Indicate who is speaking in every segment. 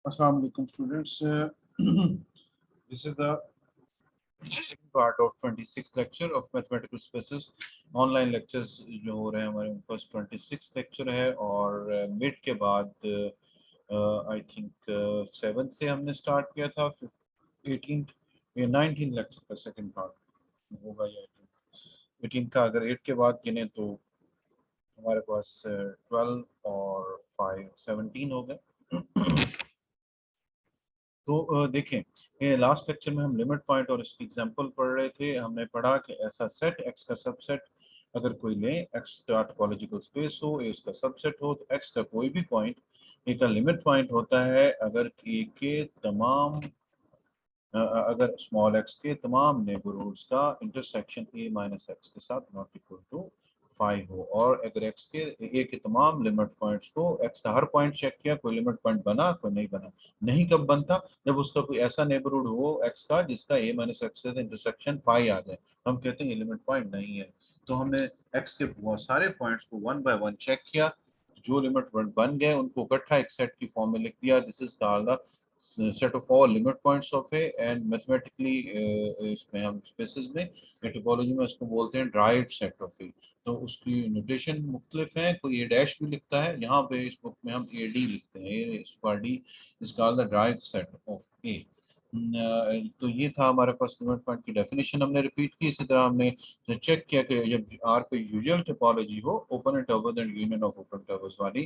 Speaker 1: Assalamu alaikum students. This is the second part of 26th lecture of mathematical spaces. Online lectures जो हो रहे हैं हमारे पास 26 lecture है और मिड के बाद आई थिंक 7 से हमने स्टार्ट किया था 18 या 19 लेक्चर का सेकंड पार्ट होगा या 18 का अगर 8 के बाद गिने तो हमारे पास 12 और 5 17 हो गए। तो देखें ये लास्ट लेक्चर में हम लिमिट पॉइंट और इसकी एग्जांपल पढ़ रहे थे। हमने पढ़ा कि ऐसा सेट एक्स का सबसेट अगर कोई ले, एक्स का टोपोलॉजिकल स्पेस हो, ए उसका सबसेट हो, तो एक्स का कोई भी पॉइंट ए का लिमिट पॉइंट होता है अगर ए के तमाम अगर स्मॉल एक्स के तमाम नेबरहुड्स का इंटरसेक्शन ए माइनस एक्स के साथ नॉट इक्वल टू 5 हो, और अगर एक्स के ए के तमाम लिमिट पॉइंट्स को एक्स का हर पॉइंट चेक किया, कोई लिमिट पॉइंट बना कोई नहीं बना। नहीं कब बनता? जब उसका कोई ऐसा नेबरहुड हो एक्स का जिसका ए माइनस एक्स से इंटरसेक्शन 5 आ जाए, हम कहते हैं ये लिमिट पॉइंट नहीं है। तो हमने एक्स के बहुत सारे पॉइंट्स को वन बाय वन चेक किया, जो लिमिट पॉइंट बन गए उनको इकट्ठा एक सेट की फॉर्म में लिख दिया। This is called set of all limit points of A, and mathematically इसमें हम स्पेसेस में टोपोलॉजी में उसको बोलते हैं ड्राइव्ड सेट ऑफ ए। तो उसकी नोटेशन मुख्तलिफ है, कोई ए डैश भी लिखता है, यहाँ पे इस बुक में हम ए डी लिखते हैं, A square D is called the derived set of A. तो ये था हमारे पास लिमिट पॉइंट की डेफिनेशन हमने रिपीट की। इसी तरह हमने चेक किया कि जब आर पे यूजुअल टोपोलॉजी हो, open interval and union of open intervals वाली,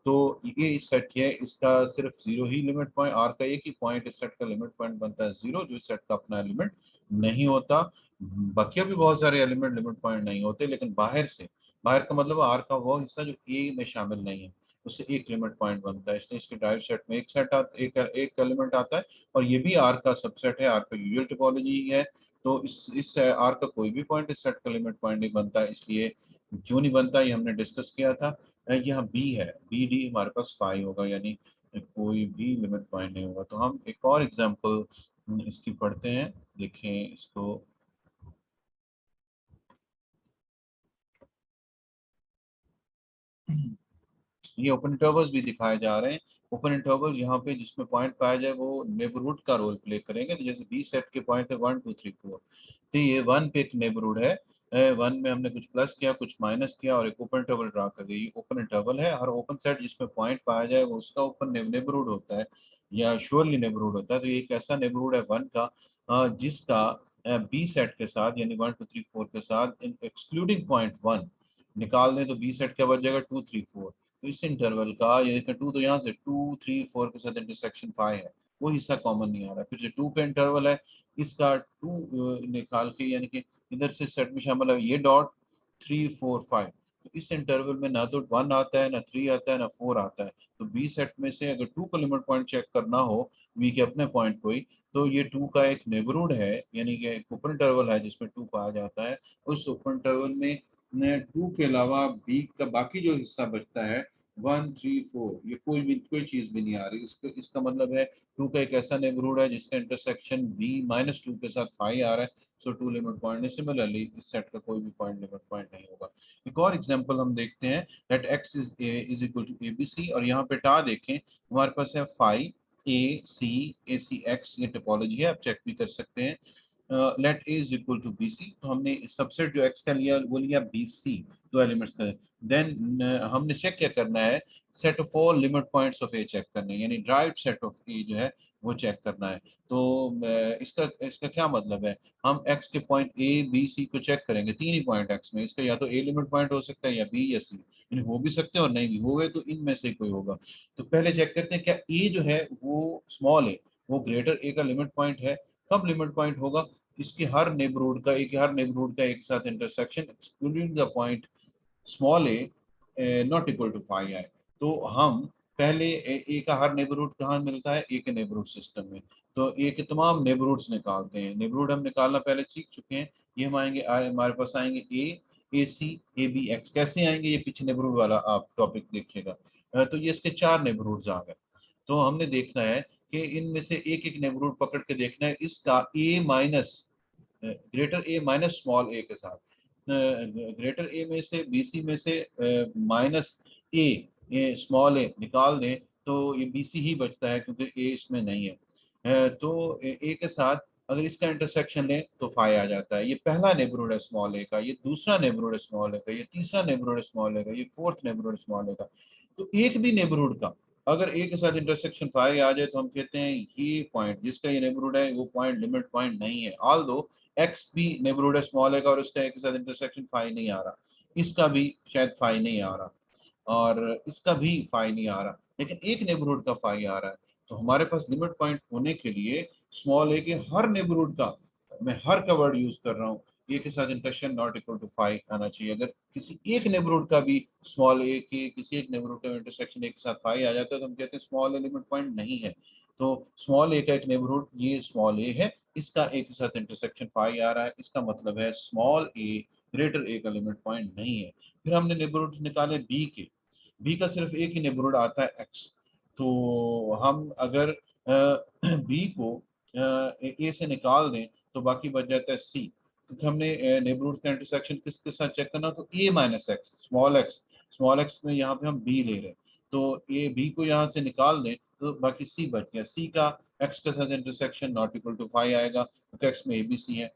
Speaker 1: तो ये इस सेट है, इसका सिर्फ जीरो ही लिमिट पॉइंट, आर का एक ही पॉइंट इस सेट का लिमिट पॉइंट बनता है जीरो, जो इस सेट का अपना एलिमेंट नहीं होता। बाकी भी बहुत सारे एलिमेंट लिमिट पॉइंट नहीं होते, लेकिन बाहर से, बाहर का मतलब आर का वो हिस्सा जो ए में शामिल नहीं है, उससे एक लिमिट पॉइंट बनता है। इसलिए इसके ड्राइव सेट में एक सेट आता, एक एलिमेंट आता है, और ये भी आर का सबसेट है, आर का यूजुअल टोपोलॉजी है। तो इस आर का कोई भी पॉइंट इस सेट का लिमिट पॉइंट नहीं बनता। इसलिए क्यों नहीं बनता ये हमने डिस्कस किया था। यहाँ बी है, बी डी हमारे पास 5 होगा, यानी कोई भी लिमिट पॉइंट नहीं होगा। तो हम एक और एग्जांपल इसकी पढ़ते हैं, देखें इसको। ये ओपन इंटरवल्स भी दिखाए जा रहे हैं। ओपन इंटरवल यहाँ पे जिसमें पॉइंट पाया जाए वो नेबरहुड का रोल प्ले करेंगे। तो जैसे बी सेट के पॉइंट है 1 2 3 4, तो ये 1 पे एक नेबरहुड है, 1 में हमने कुछ प्लस किया कुछ माइनस किया और एक ओपन इंटरवल ड्रा कर दिया। ये ओपन इंटरवल है, हर ओपन सेट जिसमें पॉइंट पाया जाए वो उसका ओपन नेबरहुड होता है या श्योरली नेबरहुड होता है। तो ये एक ऐसा नेबरहुड है 1 का जिसका बी सेट के साथ यानी 1 2 3 4 के साथ एक्सक्लूडिंग पॉइंट 1 निकाल दें तो बी सेट क्या बच जाएगा 2 3 4। तो इस इंटरवल का ये देखें 2, तो यहाँ से 2 3 4 के साथ इंटरसेक्शन 5 है, वो हिस्सा कॉमन नहीं आ रहा। फिर से 2 पे इंटरवल है, इसका 2 निकाल के यानी कि इधर से सेट में शामिल है ये डॉट 3 4 5। तो इस इंटरवल में ना तो 1 आता है ना 3 आता है ना 4 आता है। तो बी सेट में से अगर 2 का लिमिट पॉइंट चेक करना हो बी के अपने पॉइंट को ही, तो ये 2 का एक नेबरहुड है, यानी कि एक ओपन इंटरवल है जिसमें 2 पाया जाता है। उस ओपन इंटरवल में 2 के अलावा बी का बाकी जो हिस्सा बचता है 1 3 4, ये कोई चीज भी नहीं आ रही। इसका मतलब है 2 का एक ऐसा नेबरहुड है जिसका इंटरसेक्शन बी माइनस 2 के साथ 5 आ रहा है। सो 2 लिमिट पॉइंट है। सिमिलरली इस सेट का कोई भी पॉइंट लिमिट पॉइंट नहीं होगा। एक और एग्जांपल हम देखते हैं, let X is equal to A B C, और यहाँ पे टा देखें हमारे पास है 5 ए सी एक्स, ये टोपोलॉजी है, आप चेक भी कर सकते हैं। Let A is equal to B C, तो हमने सबसेट जो एक्स का लिया वो लिया बी सी, दो एलिमेंट्स का। देन हमने चेक क्या करना है, set of all limit points of A check करना है, यानी ड्राइव्ड सेट ऑफ ए जो है वो चेक करना है। तो इसका इसका क्या मतलब है, हम एक्स के पॉइंट ए बी सी को चेक करेंगे, तीन ही पॉइंट एक्स में, इसका या तो ए लिमिट पॉइंट हो सकता है या बी या सी, यानी हो भी सकते हैं और नहीं भी हो गए, तो इनमें से कोई होगा। तो पहले चेक करते हैं क्या ए जो है वो स्मॉल ए वो ग्रेटर ए का लिमिट पॉइंट है। कब लिमिट पॉइंट होगा, इसके हर नेबरहुड का एक साथ intersection excluding the point small a not equal to 5 है। तो हम पहले ए का हर नेबरहुड कहाँ मिलता है, ए के नेबरहुड सिस्टम में। तो ए के तमाम नेबरहुड्स निकालते हैं, नेबरहुड हम निकालना पहले सीख चुके हैं। ये हम आएंगे हमारे पास आएंगे ए सी ए बी एक्स, कैसे आएंगे ये पीछे नेबरहुड वाला आप टॉपिक देखिएगा। तो ये इसके 4 नेबरहुड्स आ गए। तो हमने देखना है कि इनमें से एक एक नेबरहुड पकड़ के देखना है इसका ए माइनस ग्रेटर ए माइनस स्मॉल ए के साथ, ग्रेटर ए में से बीसी में से माइनस ए स्मॉल ए निकाल दें, तो ये BC ही बचता है क्योंकि A इसमें नहीं है। तो A के साथ अगर इसका इंटरसेक्शन लें तो फाई आ जाता है। ये पहला नेबरहुड है स्मॉल ए का, ये दूसरा नेबरहुड है स्मॉल ए का, ये तीसरा नेबरहुड है स्मॉल ए का, ये फोर्थ नेबरहुड स्मॉल ए का। तो एक भी नेबरहुड का अगर ए के साथ इंटरसेक्शन फाई आ जाए तो हम कहते हैं ये पॉइंट जिसका ये नेबरहुड है वो पॉइंट लिमिट पॉइंट नहीं है। ऑल दो एक्स भी नेबरहुड है स्मॉल ए का और उसका ए के साथ इंटरसेक्शन फाई नहीं आ रहा, इसका भी शायद फाई नहीं आ रहा और इसका भी फाई नहीं आ रहा, लेकिन एक नेबरहुड का फाई आ रहा है। तो हमारे पास लिमिट पॉइंट होने के लिए स्मॉल ए के हर नेबरहुड का, मैं हर का वर्ड यूज कर रहा हूँ, ए के साथ intersection not equal to five आना चाहिए। अगर किसी एक नेबरहुड का भी स्मॉल ए के किसी एक नेबरहुड का इंटरसेक्शन ए के साथ फाइव आ जाता है तो हम कहते हैं स्मॉल ए लिमिट पॉइंट नहीं है। तो स्मॉल ए का एक नेबरहुड ये स्मॉल ए है, इसका ए के साथ इंटरसेक्शन फाइव आ रहा है, इसका मतलब है स्मॉल ए ग्रेटर ए का लिमिट पॉइंट नहीं है। फिर हमने नेबरहुड निकाले बी के, बी का सिर्फ एक ही नेबरहुड आता है एक्स। तो हम अगर बी को ए से निकाल दें तो बाकी बच जाता है सी, क्योंकि हमने नेबरहुड का इंटरसेक्शन किसके साथ चेक करना, तो ए माइनस एक्स, स्मॉल एक्स में यहाँ पे हम बी ले रहे हैं। तो ए बी को यहाँ से निकाल दें तो बाकी सी बच गया, सी का एक्स के साथ intersection not equal to five आएगा क्योंकि एक्स में ए बी सी है।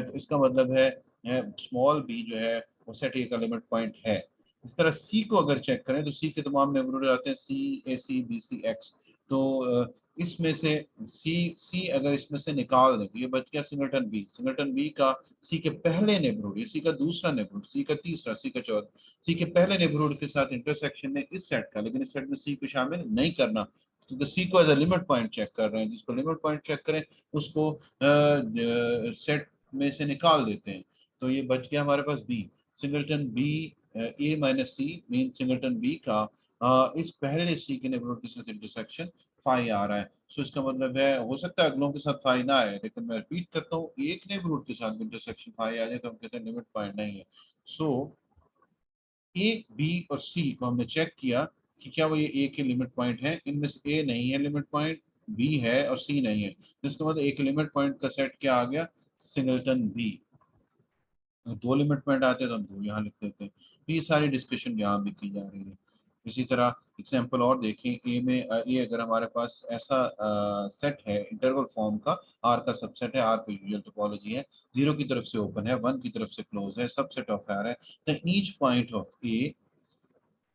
Speaker 1: तो इसका मतलब है स्मॉल बी जो है वो सेट ए का लिमिट पॉइंट है। इस तरह सी को अगर चेक करें तो सी के तमाम नेबरहुड आते हैं सी, ए सी, बी सी, एक्स। तो इसमें से सी अगर इसमें से निकाल दें तो ये बच गया सिंगलटन बी का सी के पहले नेबरहुड, ये सी का दूसरा नेबरहुड, सी का तीसरा, सी का चौथा, सी के पहले नेबरहुड के साथ इंटरसेक्शन है इस सेट का, लेकिन इस सेट में सी को शामिल नहीं करना क्योंकि सी को as a limit point check कर रहे हैं। जिसको लिमिट पॉइंट चेक करें उसको सेट में से निकाल देते हैं। तो ये बच गया हमारे पास बी, सिंगलटन बी ए माइनस सी मीन सिंगलटन बी का इस पहले सी के नेबरहुड के साथ इंटरसेक्शन फाइव आ रहा है। सो इसका मतलब है हो सकता है अगलों के साथ फाइव ना आए, लेकिन मैं रिपीट करता हूँ एक नेबरहुड के साथ इंटरसेक्शन फाइव आ जाए तो हम कहते हैं लिमिट पॉइंट नहीं है। सो ए बी और सी को हमने चेक किया कि क्या वो ये ए के लिमिट पॉइंट है, इनमें से ए नहीं है लिमिट पॉइंट, बी है और सी नहीं है, जिसके बाद एक लिमिट पॉइंट का सेट क्या आ गया, सिंगलटन बी। दो लिमिट पॉइंट आते हैं तो हम दो यहाँ लिख देते हैं। तो ये सारी डिस्कशन यहाँ भी की जा रही है। इसी तरह एग्जाम्पल और देखें, ए में ए अगर हमारे पास ऐसा सेट है इंटरवल फॉर्म का, आर का सबसेट है, आर पे यूजुअल टोपोलॉजी है, जीरो की तरफ से ओपन है, वन की तरफ से क्लोज है, सबसेट ऑफ आर है, तो each point of A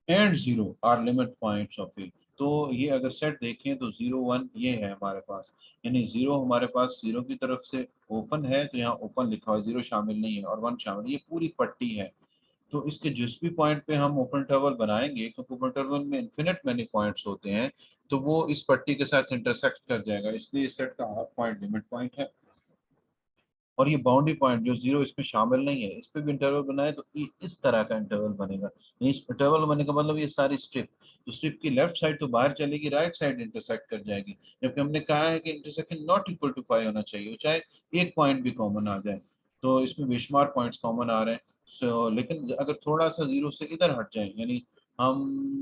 Speaker 1: and zero are limit points of A. तो ये अगर सेट देखें तो जीरो वन ये है हमारे पास, यानी जीरो हमारे पास जीरो की तरफ से ओपन है तो यहाँ ओपन लिखा हुआ है, जीरो शामिल नहीं है और वन शामिल, ये पूरी पट्टी है। तो इसके जिस भी पॉइंट पे हम ओपन इंटरवल बनाएंगे, क्योंकि ओपन इंटरवल में इन्फिनिट मैनी पॉइंट्स होते हैं, तो वो इस पट्टी के साथ इंटरसेक्ट कर जाएगा, इसलिए इस सेट का हर पॉइंट लिमिट पॉइंट है। और ये बाउंड्री पॉइंट जो जीरो इसमें शामिल नहीं है, इस पे भी इंटरवल बनाए तो ये इस तरह का इंटरवल बनेगा। इस इंटरवल बनने का मतलब ये सारी स्ट्रिप, तो स्ट्रिप की लेफ्ट साइड तो बाहर चलेगी, राइट साइड इंटरसेक्ट कर जाएगी, जबकि हमने कहा है कि intersection not equal to five होना चाहिए, चाहे एक पॉइंट भी कॉमन आ जाए। तो इसमें बेशुमार पॉइंट्स कॉमन आ रहे हैं। लेकिन अगर थोड़ा सा जीरो से इधर हट जाए, यानी हम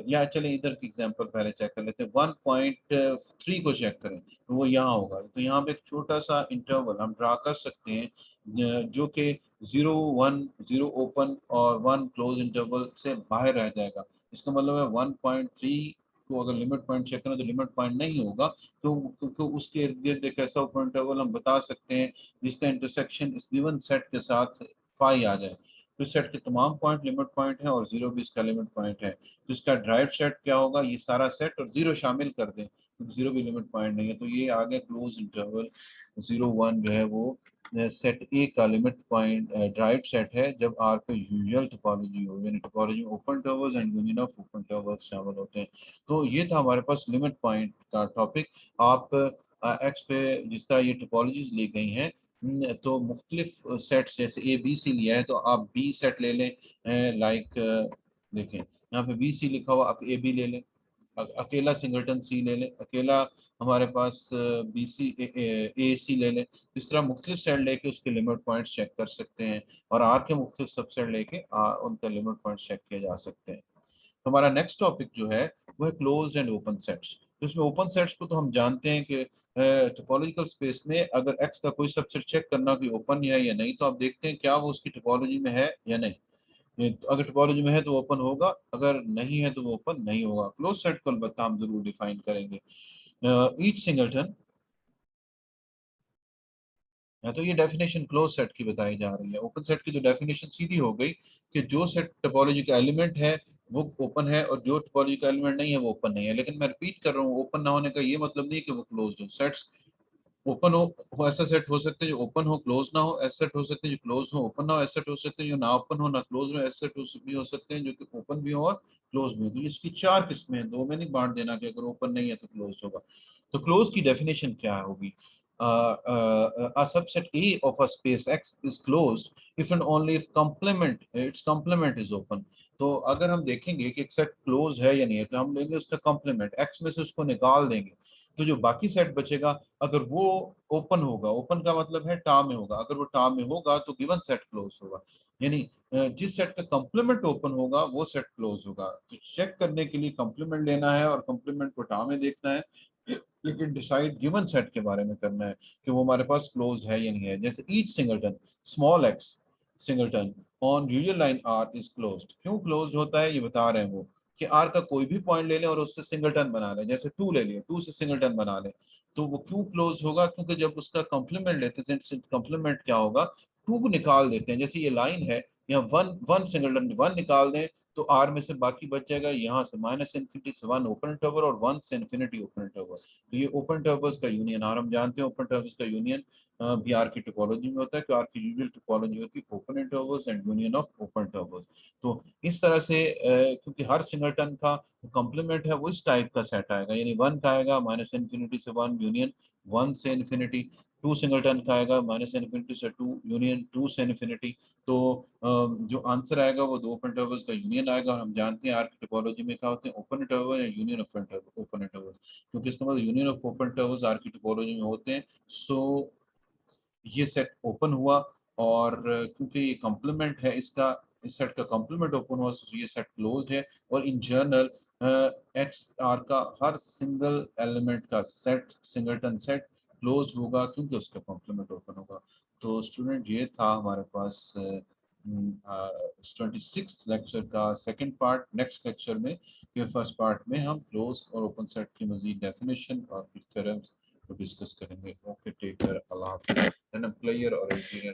Speaker 1: या चले इधर की एग्जांपल पहले चेक कर लेते हैं, 1.3 को चेक करें तो वो यहाँ होगा। तो यहाँ पे एक छोटा सा इंटरवल हम ड्रा कर सकते हैं जो कि 0 1 0 ओपन और 1 क्लोज इंटरवल से बाहर रह जाएगा। इसका मतलब है 1.3 को अगर लिमिट पॉइंट चेक करें तो लिमिट पॉइंट नहीं होगा, तो क्योंकि उसके इर्द गिर्द एक ऐसा ओपन इंटरवल हम बता सकते हैं जिसका इंटरसेक्शन इस गिवन सेट के साथ फाई आ जाए। तो इस सेट के तमाम पॉइंट लिमिट पॉइंट है और जीरो भी इसका लिमिट पॉइंट है। तो इसका ड्राइव सेट क्या होगा, ये सारा सेट और जीरो शामिल कर दें, जीरो भी लिमिट पॉइंट नहीं है, तो ये आ गया क्लोज इंटरवल 0 1 जो है वो सेट ए का लिमिट पॉइंट ड्राइव सेट है जब आर पे यूजुअल टोपोलॉजी हो, यानी टोपोलॉजी में open intervals and union of open intervals शामिल होते हैं। तो ये था हमारे पास लिमिट पॉइंट का टॉपिक। आप एक्स पे जिस तरह ये टोपोलॉजीज ली गई हैं, तो मुख्तलिफ सेट्स जैसे ए बी सी लिया है तो आप बी सेट ले लें, लाइक देखें यहाँ पे बी सी लिखा हुआ, आप ए बी ले लें, अकेला सिंगलटन सी ले लें, अकेला हमारे पास बी सी ए सी ले लें। इस तरह मुख्तलिफ सेट लेके उसके लिमिट पॉइंट्स चेक कर सकते हैं और आर के मुख्तलिफ सबसेट लेके उनका लिमिट पॉइंट चेक किए जा सकते हैं। तो हमारा नेक्स्ट टॉपिक जो है वो है क्लोज्ड एंड ओपन सेट्स। तो इसमें ओपन सेट्स को तो हम जानते हैं कि टोपोलॉजिकल स्पेस में अगर एक्स का कोई सबसेट चेक करना कि ओपन है या नहीं, तो आप देखते हैं क्या वो उसकी टोपोलॉजी में है या नहीं। अगर टोपोलॉजी में है तो ओपन होगा, अगर नहीं है तो वो ओपन नहीं होगा। क्लोज सेट को अलबत्ता हम जरूर डिफाइन करेंगे। ईच सिंगलटन, तो ये डेफिनेशन क्लोज सेट की बताई जा रही है। ओपन सेट की तो डेफिनेशन सीधी हो गई कि जो सेट टोपोलॉजी का एलिमेंट है वो ओपन है और जो टोपोलॉजी का एलिमेंट नहीं है वो ओपन नहीं है। लेकिन मैं रिपीट कर रहा हूँ, ओपन ना होने का ये मतलब नहीं कि वो क्लोज हो। सेट्स ओपन हो ऐसा सेट हो सकते हैं जो ओपन हो क्लोज ना हो, ऐसा सेट हो सकते हैं जो क्लोज हो ओपन ना हो, ऐसा सेट हो सकते हैं जो ना ओपन हो ना क्लोज हो, ऐसा सेट भी हो सकते हैं जो कि ओपन भी हो और क्लोज भी हो। तो इसकी चार किस्में हैं, दो में नहीं बांट देना कि अगर ओपन नहीं है तो क्लोज होगा। तो क्लोज की डेफिनेशन क्या होगी? A subset A of a space X is closed if and only if complement its complement is open। तो अगर हम देखेंगे कि एक सेट क्लोज है या नहीं है, तो हम लेंगे उसका कॉम्प्लीमेंट एक्स में से, उसको निकाल देंगे, तो जो बाकी सेट बचेगा अगर वो ओपन होगा, ओपन का मतलब है टा में होगा, अगर वो टा में होगा तो गिवन सेट क्लोज होगा। यानी जिस सेट का कॉम्प्लीमेंट ओपन होगा वो सेट क्लोज होगा। तो चेक करने के लिए कॉम्प्लीमेंट लेना है और कॉम्प्लीमेंट को टा में देखना है, लेकिन डिसाइड गिवन सेट के बारे में करना है कि वो हमारे पास क्लोज है या नहीं है। जैसे each singleton small x singleton on usual line R is closed. क्यों क्लोज्ड होता है ये बता रहे हैं वो, कि आर का कोई भी पॉइंट ले लें और उससे सिंगलटन बना लें। जैसे टू ले लिया, टू से सिंगलटन बना लें, तो वो क्यों क्लोज होगा? क्योंकि जब उसका कॉम्प्लीमेंट लेते हैं, कॉम्प्लीमेंट क्या होगा, टू को निकाल देते हैं। जैसे ये लाइन है, यहाँ वन वन सिंगलटन वन निकाल दें तो आर में से बाकी बच जाएगा, यहाँ से माइनस इन्फिनिटी से वन ओपन इंटरवल और वन से इन्फिनिटी ओपन इंटरवल। तो ये ओपन इंटरवल्स का यूनियन, और हम जानते हैं ओपन इंटरवल्स का यूनियन भी आर की टोपोलॉजी में होता है, कि आर की यूजुअल टोपोलॉजी होती है open intervals and union of open intervals. तो इस तरह से क्योंकि हर सिंगलटन का कॉम्प्लीमेंट है वो इस टाइप का सेट आएगा, यानी वन का आएगा माइनस इन्फिनिटी से वन यूनियन वन से इन्फिनिटी, टू सिंगलटन का आएगा माइनस इन्फिनिटी से टू यूनियन टू से इन्फिनिटी। तो जो आंसर आएगा वो दो ओपन इंटरवल्स का यूनियन आएगा। और हम जानते हैं आर की टोपोलॉजी में क्या होते हैं, ओपन इंटरवल या यूनियन ऑफ ओपन इंटरवल, क्योंकि इसका मतलब union of open intervals R की टोपोलॉजी में होते हैं। सो ये सेट ओपन हुआ, और क्योंकि ये कॉम्प्लीमेंट है इसका, इस सेट का कॉम्प्लीमेंट ओपन हुआ, तो ये सेट क्लोज्ड है। और इन जनरल एक्स आर का हर सिंगल एलिमेंट का सेट सिंगलटन सेट क्लोज होगा क्योंकि उसका कॉम्प्लीमेंट ओपन होगा। तो स्टूडेंट ये था हमारे पास 26 लेक्चर का सेकंड पार्ट। नेक्स्ट लेक्चर में ये फर्स्ट पार्ट में हम क्लोज और ओपन सेट की मजीद डेफिनेशन और फिर थ्योरम्स को डिस्कस करेंगे। ओके, टेक केयर, अल्लाह हाफिज़। Then a player or engineer